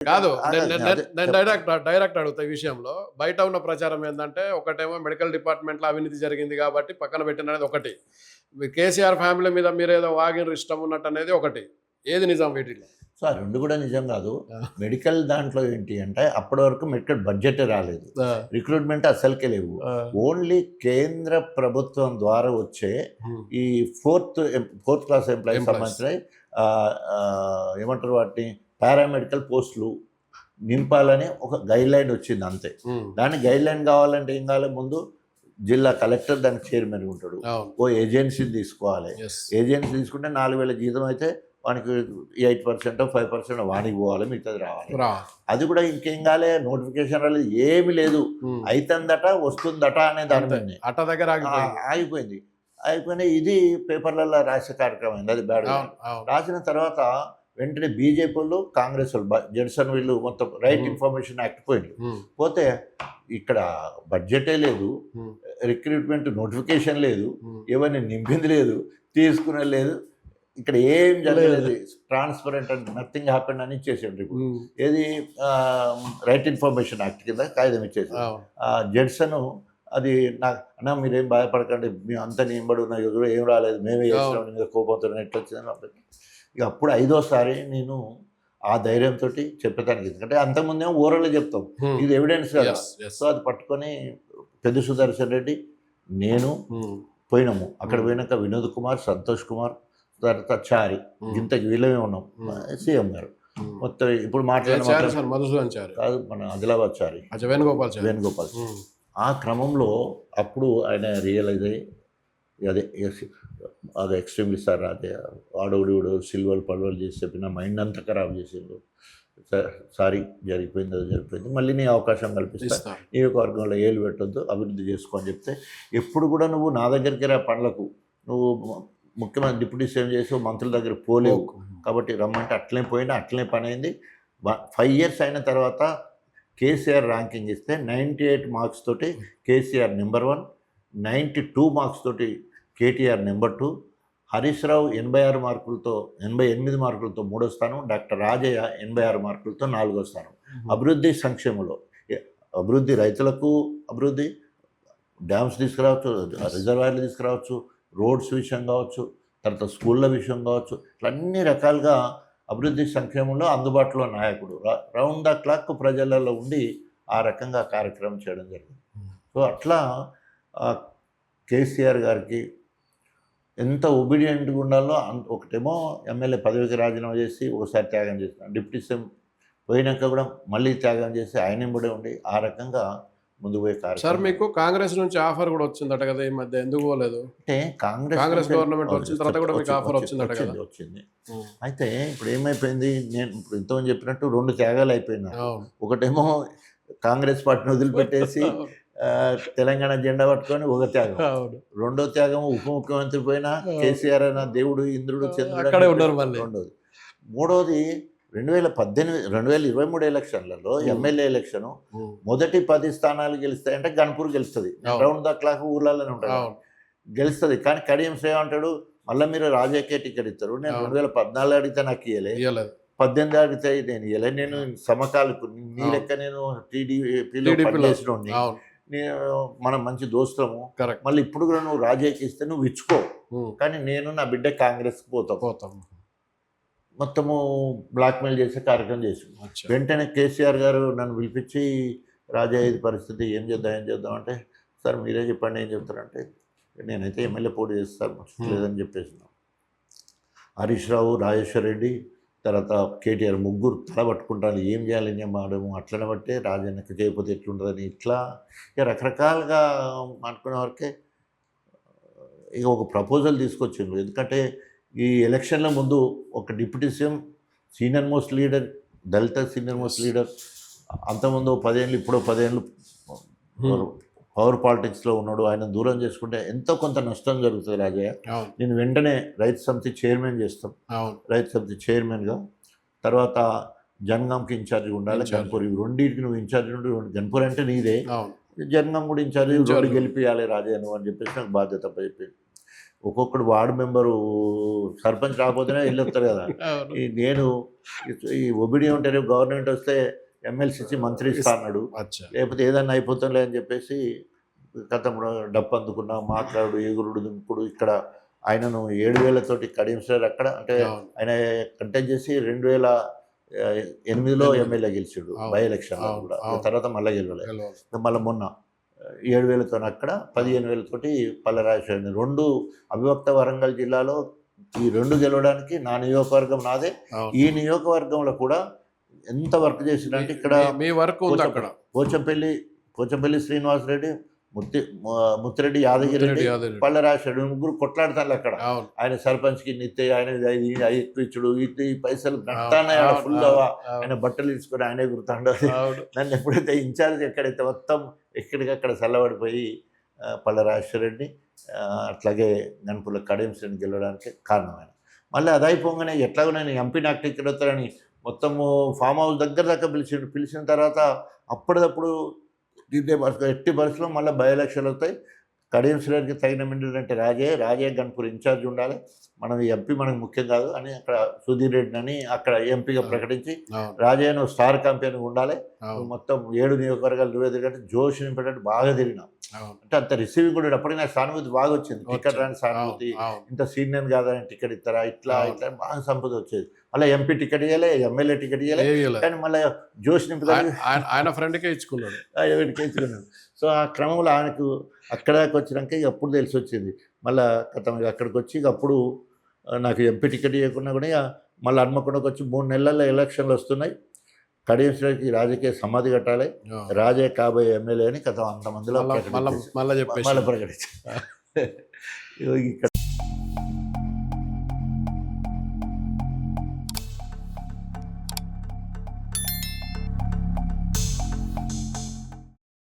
కాదు. అదే నేను నేను అదే నేను నేను చెప్తా. డైరెక్ట్ అడుగుతా ఈ విషయంలో. బయట ఉన్న ప్రచారం ఏందంటే, ఒకటేమో మెడికల్ డిపార్ట్‌మెంట్‌లో అవినీతి జరిగింది గాబట్టి పక్కన పెట్టిననేది ఒకటి. కేసీఆర్ ఫ్యామిలీ మీద మీరేదో వాగిన్రు ఇష్టం ఉన్నట్టనేది ఒకటి. ఏది నిజం వీటిలో? సో, ఆ 2 కూడా నిజం కాదు. ఆ! మెడికల్ దాంట్లో ఏంటి అంటే, అప్పటి వరకు మెడికల్ బడ్జెటే రాలేదు. ఆ! రిక్రూట్‌మెంట్ అస్సలకే లేవు. ఆ! ఓన్లీ కేంద్ర ప్రభుత్వం ద్వారా వచ్చే హ్మ్. ఈ ఫోర్త్ క్లాస్ ఎంప్లాయీస్ ఎంప్లాయీస్. సంబంధించినయి ఏమంటారు వాటిని పారామెడికల్ పోస్టులు నింపాలని ఒక గైడ్‌లైన్ వచ్చింది అంతే. హ్మ్. దానికి గైడ్‌లైన్ కావాలంటే ఏం కావాలి ముందు జిల్లా కలెక్టర్ దానికి చైర్మన్ ఉంటాడు. అవును. ఓ ఏజెన్సీని తీసుకోవాలి. యెస్. ఏజెన్సీ తీసుకుంటే 4,000 జీతం అయితే వానికి 8% 5% వానికి పోవాలి, మిగతాది రావాలి. అది కూడా ఇంకేం కాలే, నోటిఫికేషన్ రాలేదు, ఏమి లేదు. హ్మ్. అయితందట వస్తుందట అనే దాని అంతే. మీదనే అట్ట దగ్గర ఆగిపోయింది. ఆగిపోయింది. అయిపోయిన ఇది పేపర్లలో రాసే కార్యక్రమం అయింది. అది బ్యాడ్. అవును. అవును. రాసిన తర్వాత వెంటనే బీజేపీ వాళ్ళు, కాంగ్రెస్ వాళ్ళు, జెడ్సన్ వీళ్ళు మొత్తం రైట్ హ్మ్. ఇన్ఫర్మేషన్ యాక్ట్ పోయింది. హ్మ్. పోతే ఇక్కడ బడ్జెటే లేదు, హ్మ్. రిక్రూట్మెంట్ నోటిఫికేషన్ లేదు, హ్మ్. ఎవరిని నింపింది లేదు, తీసుకునే లేదు, ఇక్కడ ఏం లేదు. జరగలేదు. ట్రాన్స్పరెంట్ అండ్ నథింగ్ హ్యాపెండ్ అని ఇచ్చేసిండ్రు. ఇప్పుడు హ్మ్. ఏది రైట్ ఇన్ఫర్మేషన్ యాక్ట్ కింద కాగితం ఇచ్చేసి అవును. జడ్సన్ అది నాకు అన్న మీరేం బాధపడకండి, మేము అంతా నింబడి ఉన్న ఎదురు ఏం రాలేదు, మేమే చేసినాం, అవును. మీద కోపంతో ఎట్లా వచ్చిందని. ఇక అప్పుడు 5వ సారి నేను ఆ ధైర్యంతో చెప్పేదానికి, ఎందుకంటే అంతకుముందేమో ఓరల్లో చెప్తాం, హ్మ్. ఇది ఎవిడెన్స్ కదా. యెస్. యెస్. సో అది పట్టుకొని పెద్ద సుదర్శన్ రెడ్డి, నేను హ్మ్. పోయినాము. అక్కడ హ్మ్. పోయినాక వినోద్ కుమార్, సంతోష్ కుమార్, తర్వాత చారి, హ్మ్. ఇంతకి వీళ్ళమే ఉన్నాం. హ్మ్. సీఎం గారు హ్మ్. మొత్తం ఇప్పుడు ఏ చారి మాట్లాడిన సార్? మధుసూదన్ చారి. కాదు, మన ఆదిలాబాద్ చారి, వేణుగోపాల్ చారి. వేణుగోపాల్. హ్మ్. ఆ క్రమంలో అప్పుడు ఆయన రియలైజ్ అయ్యి అదే అది ఎక్స్ట్రీమ్లీ సార్, అదే వాడోడు వీడు సిల్వలు పడవలు చేసి చెప్పిన మైండ్ అంతా ఖరాబ్ చేసిండు. సారీ, జరిగిపోయింది అది జరిగిపోయింది, మళ్ళీ నీ అవకాశం కల్పిస్తా, ఇస్తా. నియోజకవర్గంలో ఏలు పెట్టొద్దు, అభివృద్ధి చేసుకో అని చెప్తే, ఎప్పుడు కూడా నువ్వు నా దగ్గరికి రా పనులకు, నువ్వు ముఖ్యమంత్రి డిప్యూటీ సీఎం చేసి మంత్రుల దగ్గర పోలేవు, కాబట్టి రమ్మంటే అట్లనే పోయినా అట్లనే పని అయింది. 5 years అయిన తర్వాత కేసీఆర్ ర్యాంకింగ్ ఇస్తే 98 మార్క్స్ తోటి కేసీఆర్ నెంబర్ 1, 92 మార్క్స్ తోటి కేటీఆర్ నెంబర్ 2, హరీష్ రావు 86 మార్కులతో 88 మార్కులతో 3వ స్థానం, డాక్టర్ రాజయ్య 86 మార్కులతో 4వ స్థానం. అభివృద్ధి సంక్షేమంలో అభివృద్ధి, రైతులకు అభివృద్ధి, డ్యామ్స్ తీసుకురావచ్చు, రిజర్వాయర్లు తీసుకురావచ్చు, రోడ్స్ విషయం కావచ్చు, తర్వాత స్కూళ్ళ విషయం కావచ్చు, ఇట్లా అన్ని రకాలుగా అభివృద్ధి సంక్షేమంలో అందుబాటులో నాయకుడు, రౌండ్ ద క్లాక్ ప్రజలలో ఉండి ఆ రకంగా కార్యక్రమం చేయడం జరిగింది. సో అట్లా కేసీఆర్ గారికి ఎంత ఒబీడియంట్గా ఉండాలో ఒకటేమో ఎమ్మెల్యే పదవికి రాజీనామా చేసి ఒకసారి త్యాగం చేసిన, డిప్యూటీ సీఎం పోయినాక కూడా మళ్ళీ త్యాగం చేసి ఆయన ఎంబడే ఉండి ఆ రకంగా ముందు పోయే సార్, కార్యక్రమం. మీకు కాంగ్రెస్ నుంచి ఆఫర్ గూడా వచ్చిందట గదా! ఈ మధ్య ఎందుకు పోలేదు? అంటే కాంగ్రెస్ గవర్నమెంట్ వచ్చిన తర్వాత కూడా మీకు ఆఫర్ వచ్చిందట గదా! వచ్చింది. హ్మ్. అయితే ఇప్పుడు ఏమైపోయింది, నేను ఇప్పుడు ఇంతకుముందు చెప్పినట్టు 2 త్యాగాలు అయిపోయినాయి నాకు. అవును. ఒకటేమో కాంగ్రెస్ పార్టీని వదిలిపెట్టేసి తెలంగాణ జెండా పట్టుకొని ఒక త్యాగం. అవును. రెండో త్యాగం ఉప ముఖ్యమంత్రి పోయినా అవును. కేసీఆర్ అన్న దేవుడు, ఇంద్రుడు, చంద్రుడు అక్కడే ఉన్నారు మళ్ళీ. రెండోది. మూడోది 2023 ఎలక్షన్లలో హ్మ్. ఎమ్మెల్యే ఎలక్షను హ్మ్. మొదటి 10 స్థానాలు గెలుస్తాయంటే గన్పూర్ గెలుస్తుంది. అవును. రౌండ్ ద క్లాక్ ఊర్లలోనే ఉంటుంది, అవును. గెలుస్తుంది. కానీ కడియం శ్రేయ అంటాడు మళ్ళీ మీరు రాజకీయ టికెట్ ఇస్తారు. నేను అవును. 2014 అడిగితే నాకు ఇయ్యలే, ఇయ్యలేదు. 18 అడిగితే నేను ఇయ్యలే. నేను సమకాలికు నీ అవును. లెక్క నేను టీడీపీలో టీడీపీలో. పనిచేసినోడిని, అవును. నేను మనం మంచి దోస్తులము. కరెక్ట్. మళ్ళీ ఇప్పుడు కూడా నువ్వు రాజకీయ ఇస్తే నువ్వు ఇచ్చుకో, హ్మ్. కానీ నేను నా బిడ్డ కాంగ్రెస్కి పోతాం. పోతాం. మొత్తము బ్లాక్మెయిల్ చేసే కార్యక్రమం చేసి అచ్చా! వెంటనే కేసీఆర్ గారు నన్ను పిలిపించి, రాజా ఇది పరిస్థితి, ఏం చేద్దాం అంటే, సార్ మీరే చెప్పండి ఏం చెప్తారంటే, నేనైతే ఎమ్మెల్యే పోటీ చేస్తాను లేదని చెప్పేసిన. హరీష్ రావు, రాజేశ్వర్ రెడ్డి, తర్వాత కేటీఆర్ ముగ్గురు తల పట్టుకుంటారు, ఏం చేయాలని మాడము, అట్లనే బట్టే రాజన్నకి చేయకపోతే ఎట్లుంటుందని, ఇట్లా ఇక రకరకాలుగా అనుకునే వరకే ఇక ఒక ప్రపోజల్ తీసుకొచ్చిండ్రు. ఎందుకంటే ఈ ఎలక్షన్ల ముందు ఒక deputy CM, senior most leader, దళిత సీనియర్ మోస్ట్ లీడర్, అంతకుముందు 10 ఏళ్ళు ఇప్పుడు 10 ఏళ్ళు పవర్ పాలిటిక్స్లో ఉన్నాడు, ఆయన దూరం చేసుకుంటే ఎంతో కొంత నష్టం జరుగుతుంది రాజయ్య. అవును. నేను వెంటనే రైతు సమితి చైర్మన్ చేస్తాం, అవును. రైతు సమితి చైర్మన్గా, తర్వాత జనగాంకి ఇన్ఛార్జ్ ఉండాలి, ఇన్ఛార్జ్. గన్పూర్, ఇవి రెండింటికి నువ్వు ఇన్ఛార్జ్ ఉండి, గన్పూర్ అంటే నీదే, అవును. జనగాం కూడా ఇన్ఛార్జ్, ఇన్ఛార్జ్. రెండు గెలిపియాలి రాజయ్య నువ్వు అని చెప్పేసి నాకు బాధ్యత చెప్పింది. ఒక్కొక్కడు వార్డు మెంబరు సర్పంచ్ రాకపోతేనే వెళ్ళొస్తారు కదా. అవును. నేను ఈ ఒబిడియం ఉంటేనే గవర్నమెంట్ వస్తే ఎమ్మెల్సీ ఇచ్చి మంత్రి ఇస్తా అన్నాడు, అచ్చా. లేకపోతే ఏదన్నా అయిపోతాంలే అని చెప్పేసి గతంలో డప్పు అందుకున్నా మాట్లాడు ఎగురుడు దుంకుడు. ఇక్కడ ఆయనను 7,000తోటి కడియం సార్ అక్కడ అంటే అవును. ఆయన కంటెస్ట్ చేసి 2008లో ఎమ్మెల్యే గెలిచాడు అవును. బై ఎలక్షన్లో అవును. కూడా. అవును. తర్వాత మళ్ళీ గెలవలేదు. గెలవాలి. మళ్ళీ మొన్న 7,000తో అక్కడ 15,000తోటి పల్లెరాజేశ్వరి. 2 అవిభక్త వరంగల్ జిల్లాలో ఈ 2 గెలవడానికి నా నియోజకవర్గం నాదే. అవును. ఈ నియోజకవర్గంలో కూడా ఎంత వర్క్ చేసిందంటే ఇక్కడ మీ వర్క్ ఉంది అక్కడ. పోచంపల్లి శ్రీనివాసరెడ్డి, ముత్తిరెడ్డి యాదగిరెడ్డి, యాదగిరి. పల్లెరాజేశ్వరి ముగ్గురు కొట్లాడతారు అక్కడ. అవును. ఆయన సర్పంచ్కి నిత్య ఆయన ఎక్కువ ఇచ్చుడు ఇటు ఈ పైసలు నట్టానే అవును. ఫుల్ అవును. ఆయన బట్టలు తీసుకొని ఆయనే గుర్తాడు. అవును. నన్ను ఎప్పుడైతే ఇన్ఛార్జ్ ఎక్కడైతే మొత్తం ఎక్కడికక్కడ చల్లబడిపోయి పల్లెరాజేశ్వరరెడ్డి అట్లాగే గణపుల కడియం శ్రేణి గెలవడానికి కారణమైన. మళ్ళీ అది అయిపోగానే ఎట్లాగో నేను ఎంపీ నాకు టికెట్ వస్తారని మొత్తము ఫామ్ హౌస్ దగ్గర దాకా పిలిచిన తర్వాత అప్పటిదప్పుడు ఎట్టి పరిస్థితుల్లో మళ్ళీ బై ఎలక్షన్లు వస్తాయి. కడియం శ్రేణికి తగిన మిండర్ అంటే రాజే గణపూర్ ఇన్ఛార్జ్ ఉండాలి, మనం ఎంపీ మనకు ముఖ్యం కాదు అని అక్కడ సుధీర్ రెడ్డిని అని అక్కడ ఎంపీగా ప్రకటించి అవును. రాజయ్య స్టార్ కంపెనీ ఉండాలి, అవును. మొత్తం 7 నియోజకవర్గాలు నువ్వే తిరిగంటే జోష్ నింపేటట్టు బాగా తిరిగినాం. అవును. అంటే అంత రిసీవింగ్ కూడా అప్పటికి నాకు సానుభూతి బాగా వచ్చింది. టికెట్ రాని సానుభూతి, అవును. ఇంత సీనియర్ కాదని టికెట్ ఇస్తారా ఇట్లా అవును. ఇట్లా బాగా సంపద వచ్చేది. మళ్ళీ ఎంపీ టికెట్ ఇవ్వలే, ఎమ్మెల్యే టికెట్ ఇవ్వలే, ఏమీలే. కానీ మళ్ళీ జోష్ నింపుతారు ఆయన ఫ్రెండ్కే ఇచ్చుకున్నాడు. కేసుకున్నాడు. సో ఆ క్రమంలో ఆయనకు అక్కడికి వచ్చినాక ఇక అప్పుడు తెలిసి వచ్చింది. మళ్ళీ అక్కడికి వచ్చి ఇక అప్పుడు నాకు ఎంపీ టికెట్ ఇవ్వకుండా కూడా ఇక మళ్ళీ హన్మకొండకు వచ్చి 3 నెలల్లో ఎలక్షన్లు వస్తున్నాయి, కడియం శ్రేణికి రాజకీయ సమాధి కట్టాలి, రాజే కాబోయే ఎమ్మెల్యే అని అంతమందిలో మళ్ళా చెప్పేసి ప్రకటించారు. ఇక్కడ